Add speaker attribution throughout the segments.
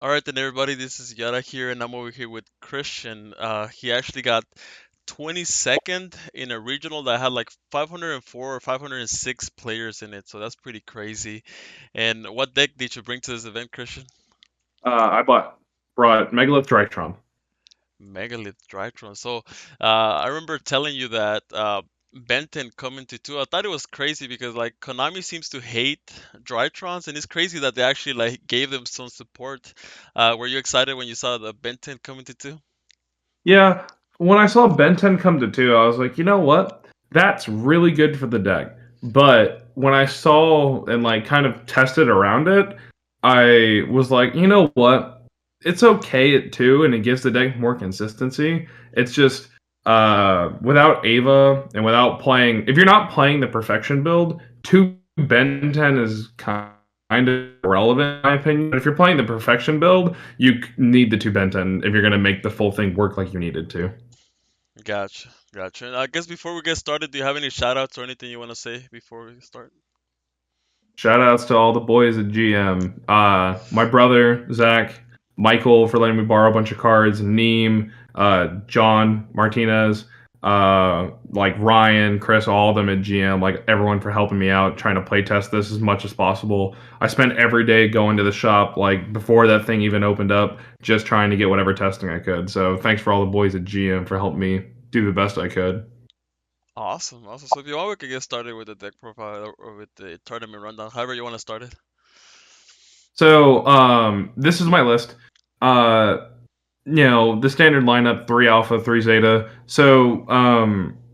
Speaker 1: All right, then, everybody, this is Yara here, and I'm over here with Christian. He actually got 22nd in a regional that had like 504 or 506 players in it, so that's pretty crazy. And what deck did you bring to this event, Christian?
Speaker 2: I brought Megalith Drytron.
Speaker 1: Megalith Drytron. So I remember telling you that Benton coming to two. I thought it was crazy because like Konami seems to hate Drytrons, and it's crazy that they actually like gave them some support. Were you excited when you saw the Benton coming to two?
Speaker 2: Yeah, when I saw Ben 10 come to 2, I was like, you know what? That's really good for the deck. But when I saw and like kind of tested around it, I was like, you know what? It's okay at 2 and it gives the deck more consistency. It's just without Ava and without playing if you're not playing the perfection build, 2 Ben 10 is kind of irrelevant in my opinion. But if you're playing the perfection build, you need the 2 Benton if you're going to make the full thing work like you needed to.
Speaker 1: Gotcha, gotcha. And I guess before we get started, do you have any shout outs or anything you want to say before we start?
Speaker 2: Shout outs to all the boys at GM. My brother, Zach, Michael for letting me borrow a bunch of cards, Neem, John Martinez, like Ryan, Chris, all of them at GM, like everyone for helping me out, trying to play test this as much as possible. I spent every day going to the shop, like before that thing even opened up, just trying to get whatever testing I could. So thanks for all the boys at GM for helping me do the best I could.
Speaker 1: Awesome, awesome. So if you want, we can get started with the deck profile or with the tournament rundown, however you want to start it.
Speaker 2: So this is my list. Uh, the standard lineup: 3 alpha, 3 zeta. So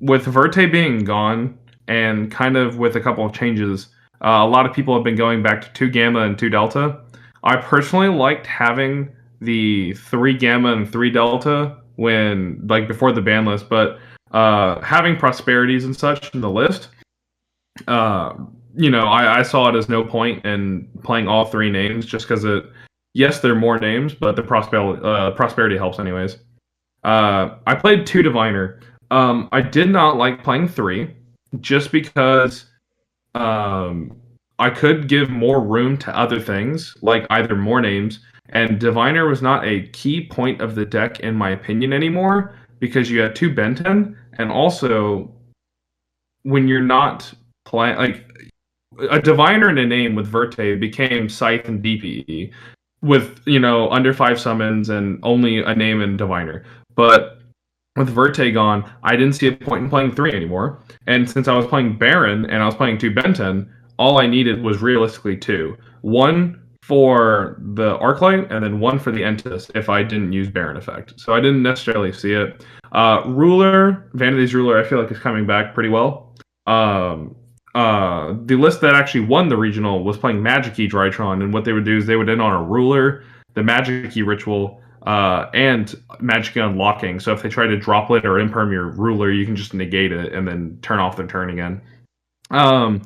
Speaker 2: with Verte being gone, and kind of with a couple of changes, a lot of people have been going back to 2 gamma and 2 delta. I personally liked having the 3 gamma and 3 delta when like before the ban list, but having prosperities and such in the list, uh, I saw it as no point in playing all 3 names just because yes, there are more names, but the prosperity helps anyways. I played 2 diviner. I did not like playing 3 just because um, I could give more room to other things, like either more names, and diviner was not a key point of the deck in my opinion anymore because you had 2 Benten, and also when you're not playing like a diviner in a name with Verte became Scythe and DPE with under 5 summons and only a name and diviner. But with Verte gone, I didn't see a point in playing 3 anymore. And since I was playing Baron and I was playing 2 Benten, all I needed was realistically 2. One for the Arclight and then one for the Entis if I didn't use Baron effect. So I didn't necessarily see it. Ruler, Vanity's Ruler, I feel like is coming back pretty well. Um, the list that actually won the regional was playing Magic Key Drytron, and what they would do is they would end on a ruler, the Magic Key ritual, and Magic Key unlocking. So if they try to droplet or imperm your ruler, you can just negate it and then turn off their turn again. Um,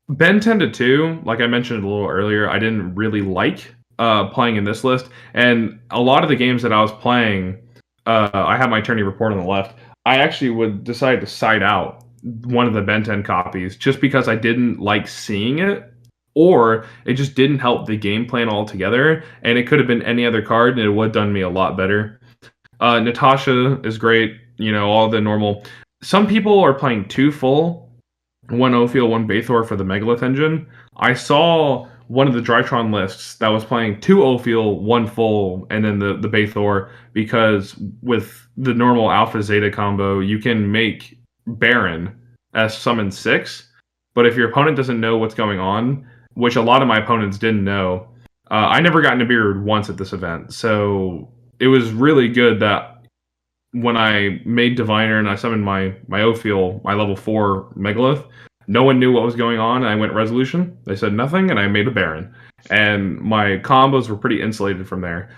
Speaker 2: Ben 10 to 2, like I mentioned a little earlier, I didn't really like playing in this list. And a lot of the games that I was playing, I have my tourney report on the left. I actually would decide to side out one of the Ben 10 copies just because I didn't like seeing it, or it just didn't help the game plan altogether. And it could have been any other card, and it would have done me a lot better. Natasha is great, all the normal. Some people are playing 2 full, 1 Ophiel, 1 Bathor for the Megalith engine. I saw one of the Drytron lists that was playing 2 Ophiel, 1 full, and then the Bathor, because with the normal Alpha Zeta combo, you can make Baron as summon 6, but if your opponent doesn't know what's going on, which a lot of my opponents didn't know, I never got Nibiru once at this event, so it was really good that when I made Diviner and I summoned my Ophiel, my level 4 Megalith, no one knew what was going on. I went Resolution. They said nothing, and I made a Baron. And my combos were pretty insulated from there.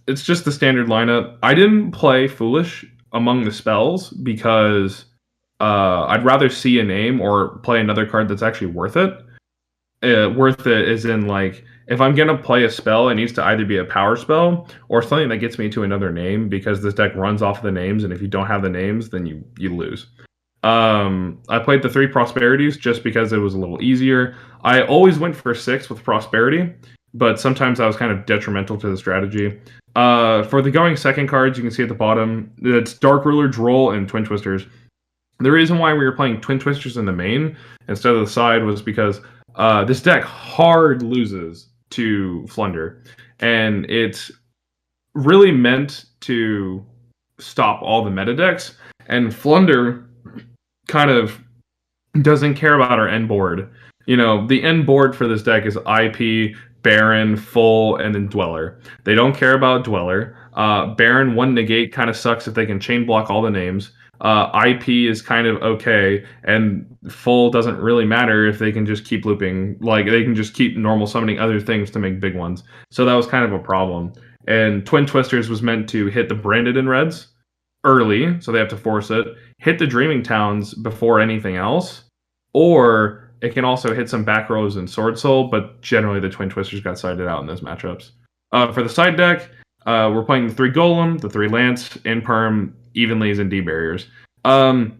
Speaker 2: It's just the standard lineup. I didn't play Foolish among the spells because I'd rather see a name or play another card that's actually worth it. Worth it is in like if I'm gonna play a spell, it needs to either be a power spell or something that gets me to another name because this deck runs off of the names, and if you don't have the names, then you lose. I played the 3 prosperities just because it was a little easier. I always went for 6 with prosperity but sometimes that was kind of detrimental to the strategy. For the going second cards, you can see at the bottom, it's Dark Ruler, Droll, and Twin Twisters. The reason why we were playing Twin Twisters in the main instead of the side was because this deck hard loses to Flunder, and it's really meant to stop all the meta decks. And Flunder kind of doesn't care about our end board. You know, the end board for this deck is IP, Baron, Full, and then Dweller. They don't care about Dweller. Baron, one negate kind of sucks if they can chain block all the names. IP is kind of okay, and Full doesn't really matter if they can just keep looping. Like, they can just keep normal summoning other things to make big ones. So that was kind of a problem. And Twin Twisters was meant to hit the branded in reds early, so they have to force it, hit the Dreaming Towns before anything else, or it can also hit some back rows and Sword Soul, but generally the Twin Twisters got sided out in those matchups. For the side deck, we're playing the 3 Golem, the 3 Lance, Imperm, Evenlies, and D-Barriers. The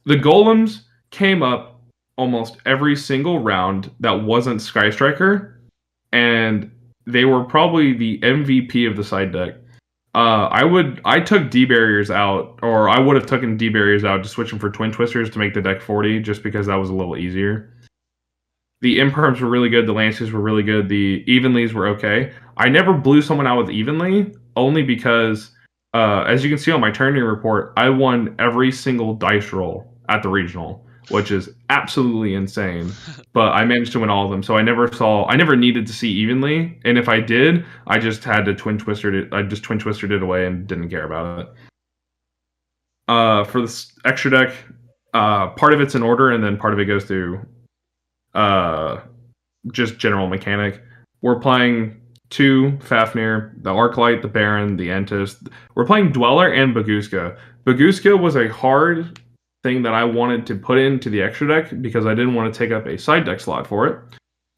Speaker 2: Golems came up almost every single round that wasn't Sky Striker, and they were probably the MVP of the side deck. I took D barriers out, or I would have taken D barriers out to switch them for Twin Twisters to make the deck 40, just because that was a little easier. The Imperms were really good. The Lancers were really good. The Evenlies were okay. I never blew someone out with Evenly, only because, as you can see on my tourney report, I won every single dice roll at the regional, which is absolutely insane. But I managed to win all of them, so I never needed to see evenly. And if I did, I just had to twin twister it. I just twin twisted it away and didn't care about it. For this extra deck, part of it's in order, and then part of it goes through uh, just general mechanic. We're playing 2 Fafnir, the Arclight, the Baron, the Entis. We're playing Dweller and Baguska. Baguska was a hard thing that I wanted to put into the extra deck because I didn't want to take up a side deck slot for it.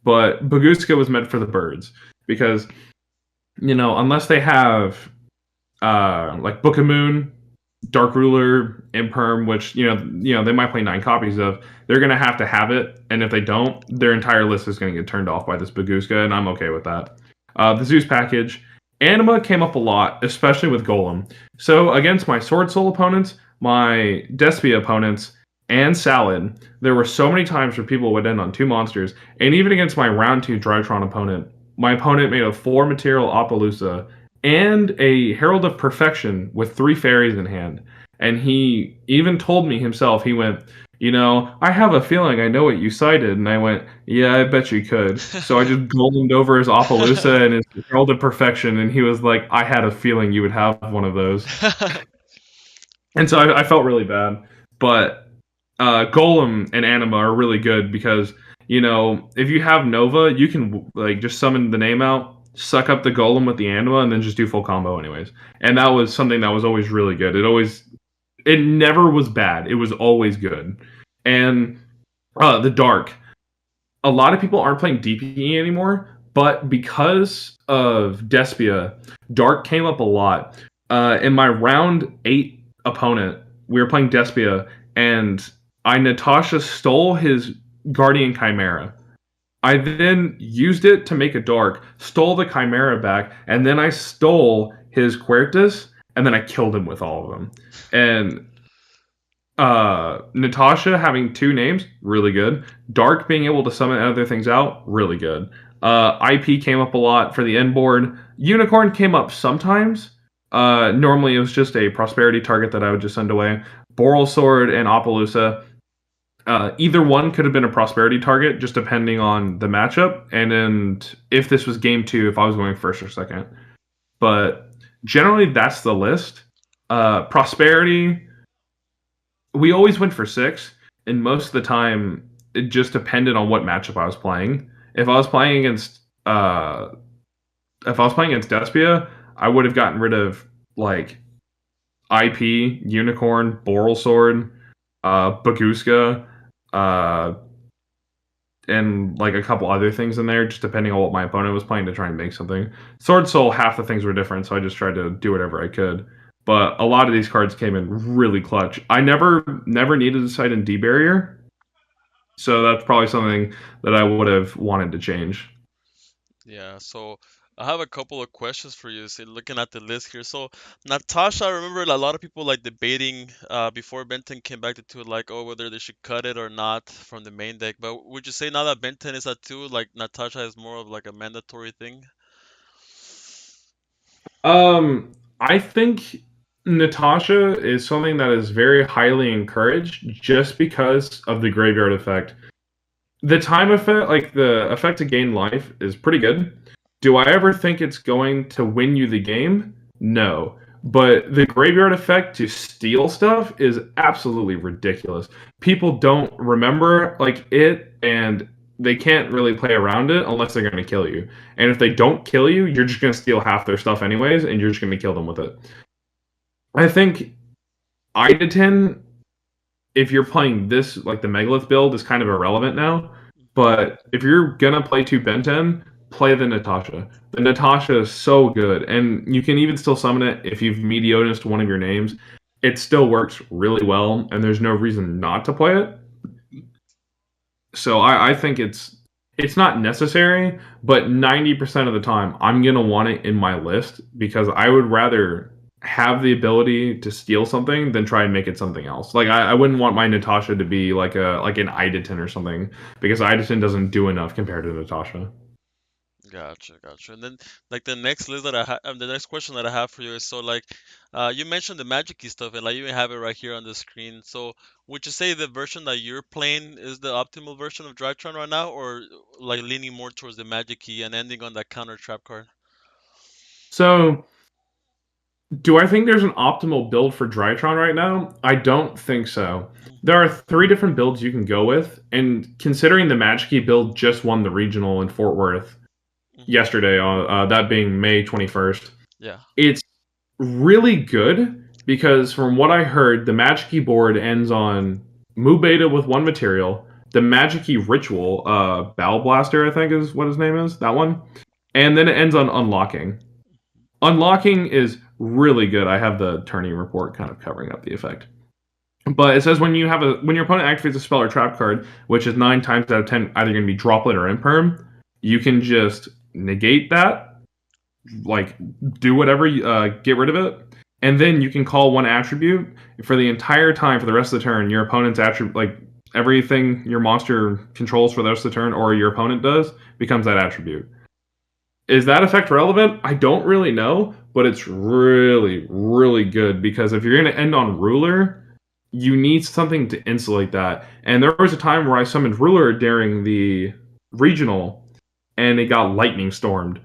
Speaker 2: But Baguska was meant for the birds because, you know, unless they have like Book of Moon, Dark Ruler, Imperm, which they might play 9 copies of, they're gonna have to have it, and if they don't, their entire list is gonna get turned off by this Baguska, and I'm okay with that. The Zeus package, Anima came up a lot, especially with Golem. So against my Sword Soul opponents, my Despia opponents, and Salad, there were so many times where people would end on 2 monsters, and even against my round 2 Drytron opponent, my opponent made a 4 material Appaloosa and a Herald of Perfection with 3 fairies in hand. And he even told me himself, he went, I have a feeling I know what you cited. And I went, yeah, I bet you could. So I just golemed over his Appaloosa and his Herald of Perfection, and he was like, I had a feeling you would have one of those. And so I felt really bad. But Golem and Anima are really good because, if you have Nova, you can like just summon the name out, suck up the Golem with the Anima, and then just do full combo anyways. And that was something that was always really good. It never was bad. It was always good. And the Dark. A lot of people aren't playing DPE anymore, but because of Despia, Dark came up a lot. In my round 8 opponent, we were playing Despia, and Natasha stole his Guardian Chimera. I then used it to make a Dark, stole the Chimera back, and then I stole his Quertus, and then I killed him with all of them. And Natasha having 2 names, really good. Dark being able to summon other things out, really good. IP came up a lot for the end board. Unicorn came up sometimes. Normally it was just a prosperity target that I would just send away. Boral Sword and Appaloosa. Either one could have been a prosperity target, just depending on the matchup, and if this was game 2, if I was going first or second. But generally, that's the list. Prosperity, we always went for 6, and most of the time, it just depended on what matchup I was playing. If I was playing against Despia, I would have gotten rid of like IP, Unicorn, Boral Sword, Baguska, and like a couple other things in there, just depending on what my opponent was playing to try and make something. Sword Soul, half the things were different, so I just tried to do whatever I could. But a lot of these cards came in really clutch. I never needed to side in D barrier, so that's probably something that I would have wanted to change.
Speaker 1: Yeah, so I have a couple of questions for you. So looking at the list here, so Natasha, I remember a lot of people like debating before Benton came back to two, like oh whether they should cut it or not from the main deck. But would you say now that Benton is at two, like Natasha is more of like a mandatory thing?
Speaker 2: I think Natasha is something that is very highly encouraged just because of the graveyard effect. The time effect, like the effect to gain life, is pretty good. Do I ever think it's going to win you the game? No. But the graveyard effect to steal stuff is absolutely ridiculous. People don't remember like it, and they can't really play around it unless they're going to kill you. And if they don't kill you, you're just going to steal half their stuff anyways, and you're just going to kill them with it. I think Idaten, if you're playing this, like the Megalith build, is kind of irrelevant now. But if you're gonna play two Benten, play the Natasha. The Natasha is so good, and you can even still summon it if you've Meteonis to one of your names. It still works really well, and there's no reason not to play it. So I think it's not necessary, but 90% of the time I'm gonna want it in my list because I would rather have the ability to steal something than try and make it something else. Like I wouldn't want my Natasha to be like an Iditen or something because Iditen doesn't do enough compared to Natasha.
Speaker 1: Gotcha, gotcha. And then like the next list that the next question that I have for you is so like, you mentioned the magic stuff and like you even have it right here on the screen. So would you say the version that you're playing is the optimal version of Drytron right now, or like leaning more towards the magic key and ending on that counter trap card?
Speaker 2: So do I think there's an optimal build for Drytron right now? I don't think so. There are three different builds you can go with, and considering the Magic Key build just won the regional in Fort Worth,
Speaker 1: Hmm.
Speaker 2: yesterday, that being May 21st.
Speaker 1: Yeah.
Speaker 2: It's really good because from what I heard, the Magic Key board ends on Mu Beta with one material, the Magic Key Ritual, Bow Blaster, I think is what his name is, that one. And then it ends on Unlocking. Unlocking is really good. I have the tourney report kind of covering up the effect. But it says when your opponent activates a spell or trap card, which is 9 times out of 10 either going to be droplet or imperm, you can just negate that, like do whatever, get rid of it, and then you can call one attribute for the entire time for the rest of the turn. Your opponent's attribute, like everything your monster controls for the rest of the turn, or your opponent does, becomes that attribute. Is that effect relevant? I don't really know, but it's really, really good because if you're going to end on Ruler, you need something to insulate that. And there was a time where I summoned Ruler during the regional, and it got lightning stormed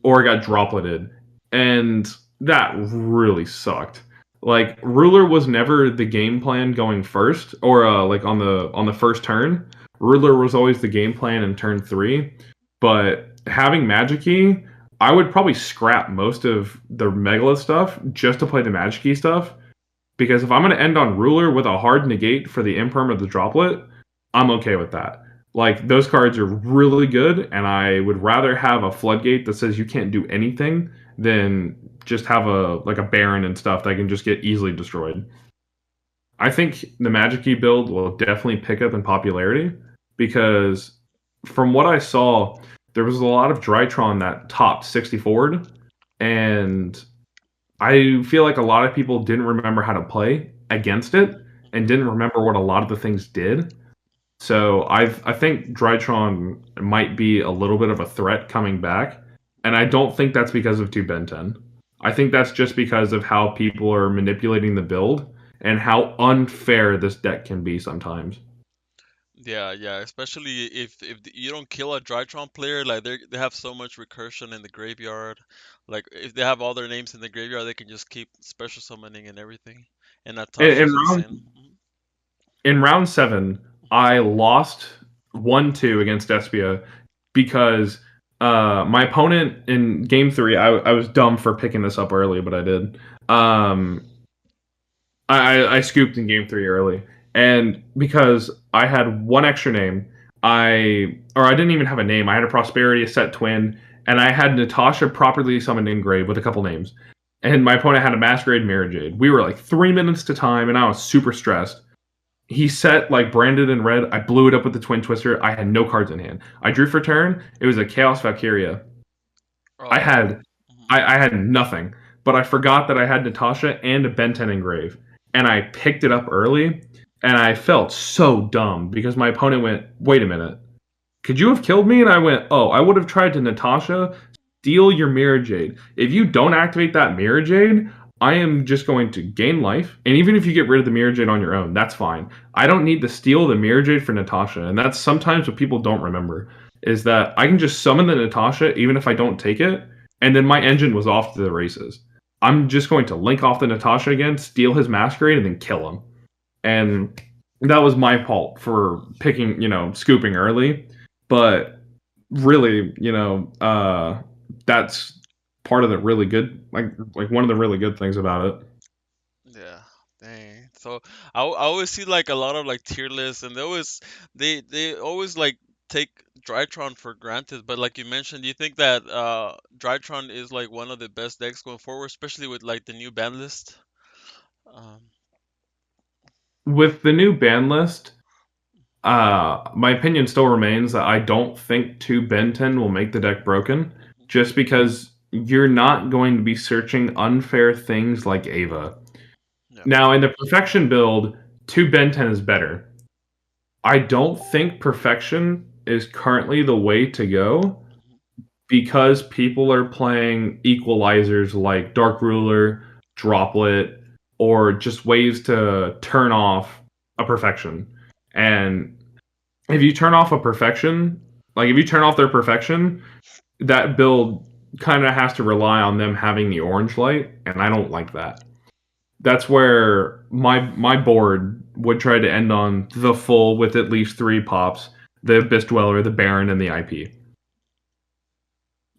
Speaker 2: or it got dropleted, and that really sucked. Like Ruler was never the game plan going first, or like on the first turn. Ruler was always the game plan in turn three, but having Magic Key, I would probably scrap most of the Megalith stuff just to play the Magic Key stuff. Because if I'm going to end on Ruler with a hard negate for the Imperm of the Droplet, I'm okay with that. Like, those cards are really good, and I would rather have a Floodgate that says you can't do anything than just have a Baron and stuff that can just get easily destroyed. I think the Magic Key build will definitely pick up in popularity because from what I saw, there was a lot of Drytron that topped 60 forward, and I feel like a lot of people didn't remember how to play against it and didn't remember what a lot of the things did. So I think Drytron might be a little bit of a threat coming back, and I don't think that's because of 2 Ben 10. I think that's just because of how people are manipulating the build and how unfair this deck can be sometimes.
Speaker 1: Yeah, yeah, especially if you don't kill a Drytron player, like they have so much recursion in the graveyard. Like if they have all their names in the graveyard, they can just keep special summoning and everything. And
Speaker 2: In, in
Speaker 1: Natasha's
Speaker 2: round
Speaker 1: insane.
Speaker 2: in round 7, I lost 1-2 against Despia because my opponent in game 3, I was dumb for picking this up early, but I did. Um, I scooped in game 3 early, and because I had one extra name, I didn't even have a name. I had a Prosperity, a Set Twin, and I had Natasha properly summoned in grave with a couple names. And my opponent had a Masquerade Mara Jade. We were like 3 minutes to time, and I was super stressed. He set like branded in red. I blew it up with the Twin Twister. I had no cards in hand. I drew for turn. It was a Chaos Valkyria. I
Speaker 1: Oh.
Speaker 2: had
Speaker 1: Mhm.
Speaker 2: I had nothing, but I forgot that I had Natasha and a Ben 10 engrave, and I picked it up early, and I felt so dumb because my opponent went, "Wait a minute, could you have killed me?" And I went, "Oh, I would have tried to Natasha, steal your Mirror Jade. If you don't activate that Mirror Jade, I am just going to gain life. And even if you get rid of the Mirror Jade on your own, that's fine. I don't need to steal the Mirror Jade for Natasha." And that's sometimes what people don't remember is that I can just summon the Natasha even if I don't take it, and then my engine was off to the races. I'm just going to link off the Natasha again, steal his Masquerade, and then kill him. And that was my fault for picking, scooping early. But really, that's part of the really good, like one of the really good things about it.
Speaker 1: Yeah. Dang. So I always see like a lot of like tier lists, and they always like take Drytron for granted. But like you mentioned, do you think that Drytron is like one of the best decks going forward, especially with like the new ban list? Um,
Speaker 2: With the new ban list, my opinion still remains that I don't think two Benton will make the deck broken, just because you're not going to be searching unfair things like Ava.
Speaker 1: yeah.
Speaker 2: Now, in the Perfection build, two Benton is better. I don't think Perfection is currently the way to go
Speaker 1: Mhm.
Speaker 2: because people are playing equalizers like Dark Ruler, Droplet, or just ways to turn off a Perfection. And if you turn off a Perfection, like if you turn off their Perfection, that build kind of has to rely on them having the orange light, and I don't like that. That's where my board would try to end on the full with at least three pops, the Abyss Dweller, the Baron, and the IP.
Speaker 1: Okay.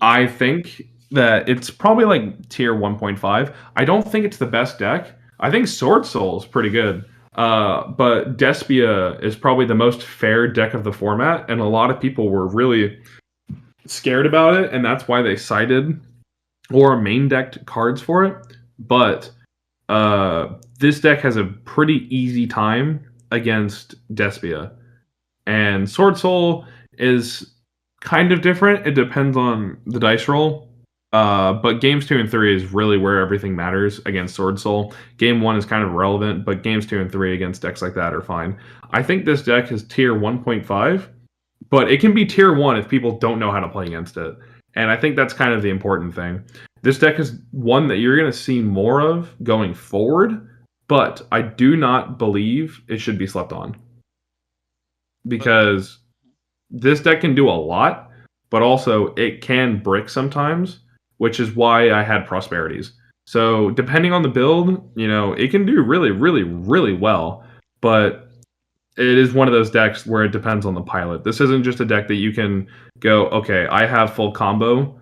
Speaker 2: I think that it's probably like tier 1.5. I don't think it's the best deck. I think Sword Soul is pretty good. But Despia is probably the most fair deck of the format, and a lot of people were really scared about it, and that's why they cited or main decked cards for it. But this deck has a pretty easy time against Despia. And Sword Soul is kind of different. It depends on the dice roll. But games 2 and 3 is really where everything matters against Sword Soul. Game 1 is kind of irrelevant, but games 2 and 3 against decks like that are fine. I think this deck is tier 1.5, but it can be tier 1 if people don't know how to play against it. And I think that's kind of the important thing. This deck is one that you're going to see more of going forward, but I do not believe it should be slept on
Speaker 1: But
Speaker 2: because this deck can do a lot, but also it can brick sometimes, which is why I had prosperities. So depending on the build, it can do really, really, really well, but it is one of those decks where it depends on the pilot. This isn't just a deck that you can go, okay, I have full combo,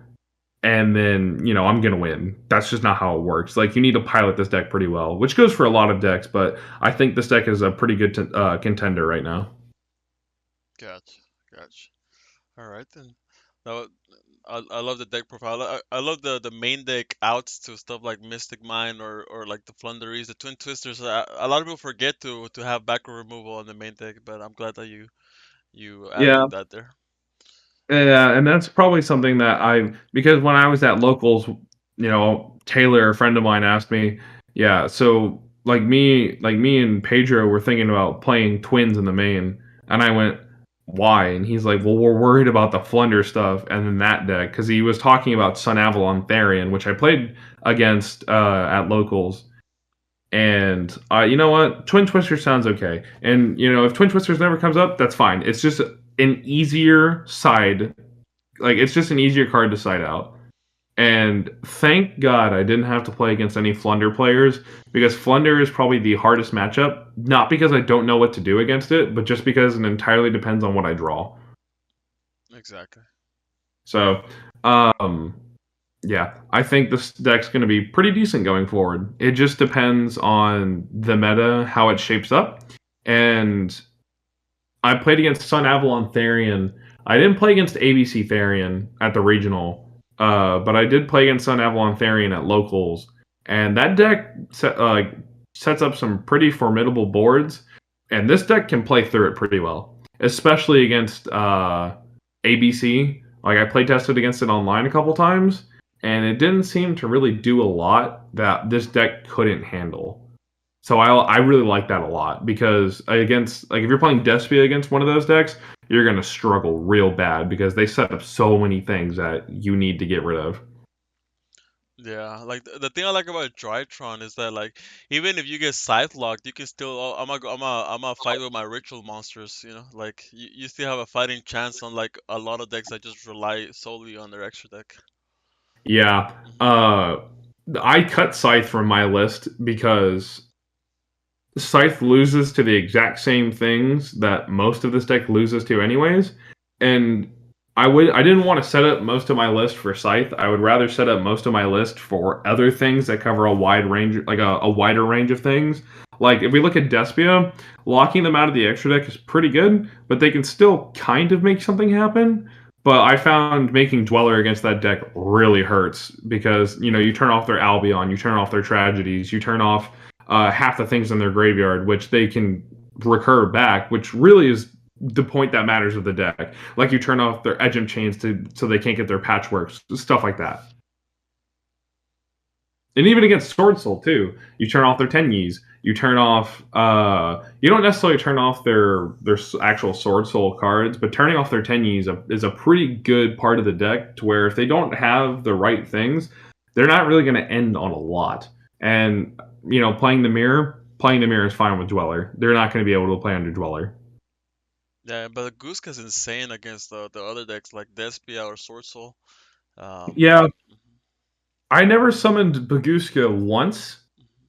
Speaker 2: and then I'm gonna win. That's just not how it works. Like you need to pilot this deck pretty well, which goes for a lot of decks. But I think this deck is a pretty good contender right now.
Speaker 1: gotcha, gotcha. All right then. Now, I love the deck profile. I love the main deck outs to stuff like Mystic Mine or like the Flunderies, the Twin Twisters. A lot of people forget to have backrow removal on the main deck, but I'm glad that you
Speaker 2: Yeah,
Speaker 1: added that there.
Speaker 2: yeah, and that's probably something that because when I was at locals, Taylor, a friend of mine, asked me, yeah, so like me and Pedro were thinking about playing twins in the main, and I went, why? And he's like, well, we're worried about the Flunder stuff, and then that deck, because he was talking about Sun Avalon Therian, which I played against at locals, and you know what? Twin Twister sounds okay. And if Twin Twisters never comes up, that's fine. It's just an easier side. Like it's just an easier card to side out. And thank God I didn't have to play against any Flunder players because Flunder is probably the hardest matchup. Not because I don't know what to do against it, but just because it entirely depends on what I draw.
Speaker 1: Exactly.
Speaker 2: So, um, yeah, I think this deck's going to be pretty decent going forward. It just depends on the meta, how it shapes up. And I played against Sun Avalon Therian. I didn't play against ABC Therian at the regional, but I did play against Sun Avalon Therian at locals. And that deck sets up some pretty formidable boards. And this deck can play through it pretty well, especially against ABC. Like I play tested against it online a couple times, and it didn't seem to really do a lot that this deck couldn't handle. So I really like that a lot because against like if you're playing Despia against one of those decks, you're gonna struggle real bad because they set up so many things that you need to get rid of.
Speaker 1: Yeah, like the thing I like about Drytron is that like even if you get scythe locked, you can still I'm gonna fight with my ritual monsters, you know? Like you still have a fighting chance on like a lot of decks that just rely solely on their extra deck.
Speaker 2: Yeah.
Speaker 1: Hmm.
Speaker 2: Uh I cut Scythe from my list because Scythe loses to the exact same things that most of this deck loses to anyways. And I didn't want to set up most of my list for Scythe. I would rather set up most of my list for other things that cover a wide range like a wider range of things. Like if we look at Despia, locking them out of the extra deck is pretty good, but they can still kind of make something happen. But I found making Dweller against that deck really hurts because you turn off their Albion, you turn off their tragedies, you turn off half the things in their graveyard, which they can recur back, which really is the point that matters of the deck. Like you turn off their Edgem chains to so they can't get their patchworks, stuff like that. And even against Sword Soul too, you turn off their Tenyis. You turn off. You don't necessarily turn off their actual Sword Soul cards, but turning off their Tenyis is a pretty good part of the deck. To where if they don't have the right things, they're not really going to end on a lot. And playing the mirror is fine with Dweller. They're not going to be able to play under Dweller.
Speaker 1: Yeah, but Guska's insane against the other decks like Despia or Sword Soul. Um,
Speaker 2: Yeah,
Speaker 1: mhm,
Speaker 2: I never summoned Baguska once,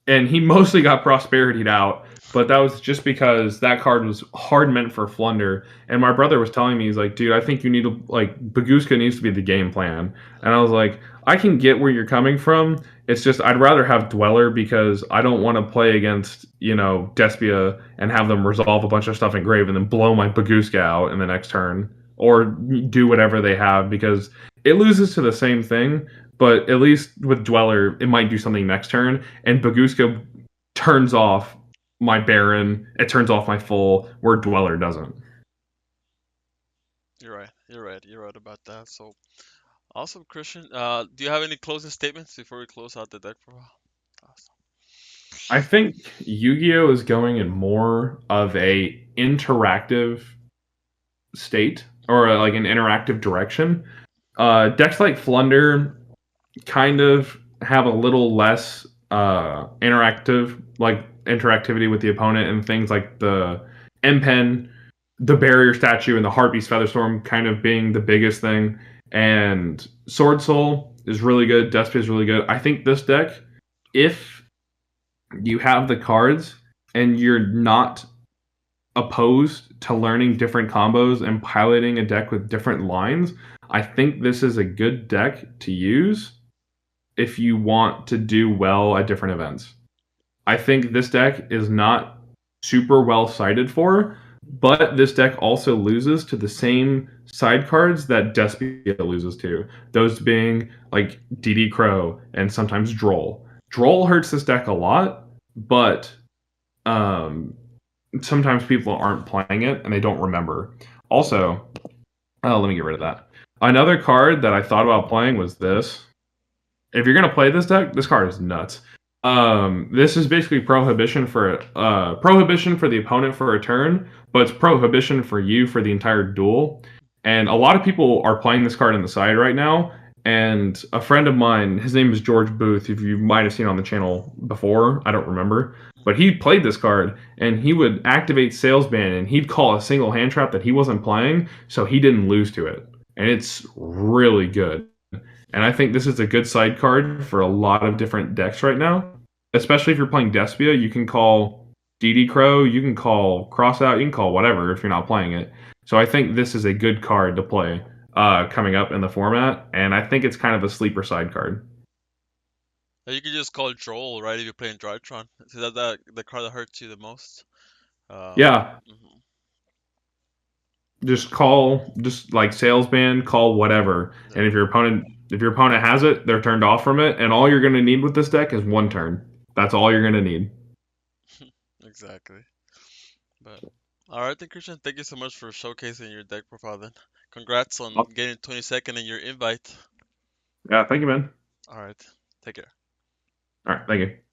Speaker 2: and he mostly got prosperityed out. But that was just because that card was hard meant for Flunder. And my brother was telling me, he's like, dude, I think you need to like Baguska needs to be the game plan. And I was like, I can get where you're coming from. It's just I'd rather have Dweller because I don't want to play against Despia and have them resolve a bunch of stuff in grave and then blow my Baguska out in the next turn or do whatever they have because it loses to the same thing. But at least with Dweller, it might do something next turn, and Baguska turns off my Baron, it turns off my full, where Dweller doesn't.
Speaker 1: you're right. You're right. You're right about that. So awesome, Christian. Do you have any closing statements before we close out the deck profile? Awesome.
Speaker 2: I think Yu-Gi-Oh is going in more of a interactive state or like an interactive direction. Decks like Flunder kind of have a little less interactivity with the opponent and things like the M pen, the barrier statue, and the Heartbeast Featherstorm kind of being the biggest thing. And Sword Soul is really good. Despia is really good. I think this deck, if you have the cards and you're not opposed to learning different combos and piloting a deck with different lines, I think this is a good deck to use if you want to do well at different events. I think this deck is not super well cited for, but this deck also loses to the same side cards that Despia loses to. Those being like DD Crow and sometimes Droll. Droll hurts this deck a lot, but um, sometimes people aren't playing it and they don't remember. Also, let me get rid of that. Another card that I thought about playing was this. If you're gonna play this deck, this card is nuts. This is basically prohibition for the opponent for a turn, but it's prohibition for you for the entire duel. And a lot of people are playing this card on the side right now. And a friend of mine, his name is George Booth. If you might have seen on the channel before, I don't remember, but he played this card and he would activate Salesman and he'd call a single hand trap that he wasn't playing, so he didn't lose to it. And it's really good. And I think this is a good side card for a lot of different decks right now. Especially if you're playing Despia, you can call DD Crow, you can call Crossout, you can call whatever if you're not playing it. So I think this is a good card to play coming up in the format, and I think it's kind of a sleeper side card.
Speaker 1: You can just call Joel, right, if you're playing Drytron. So that the card that hurts you the most. Um,
Speaker 2: Yeah,
Speaker 1: mhm.
Speaker 2: just like salesman, call whatever. And
Speaker 1: Yeah,
Speaker 2: if your opponent has it, they're turned off from it, and all you're gonna need with this deck is one turn. That's all you're gonna need.
Speaker 1: exactly. But all right, then, Christian, thank you so much for showcasing your deck profile. Then, congrats on getting 22nd in your invite.
Speaker 2: Yeah, thank you, man.
Speaker 1: All right. Take care.
Speaker 2: All right, thank you.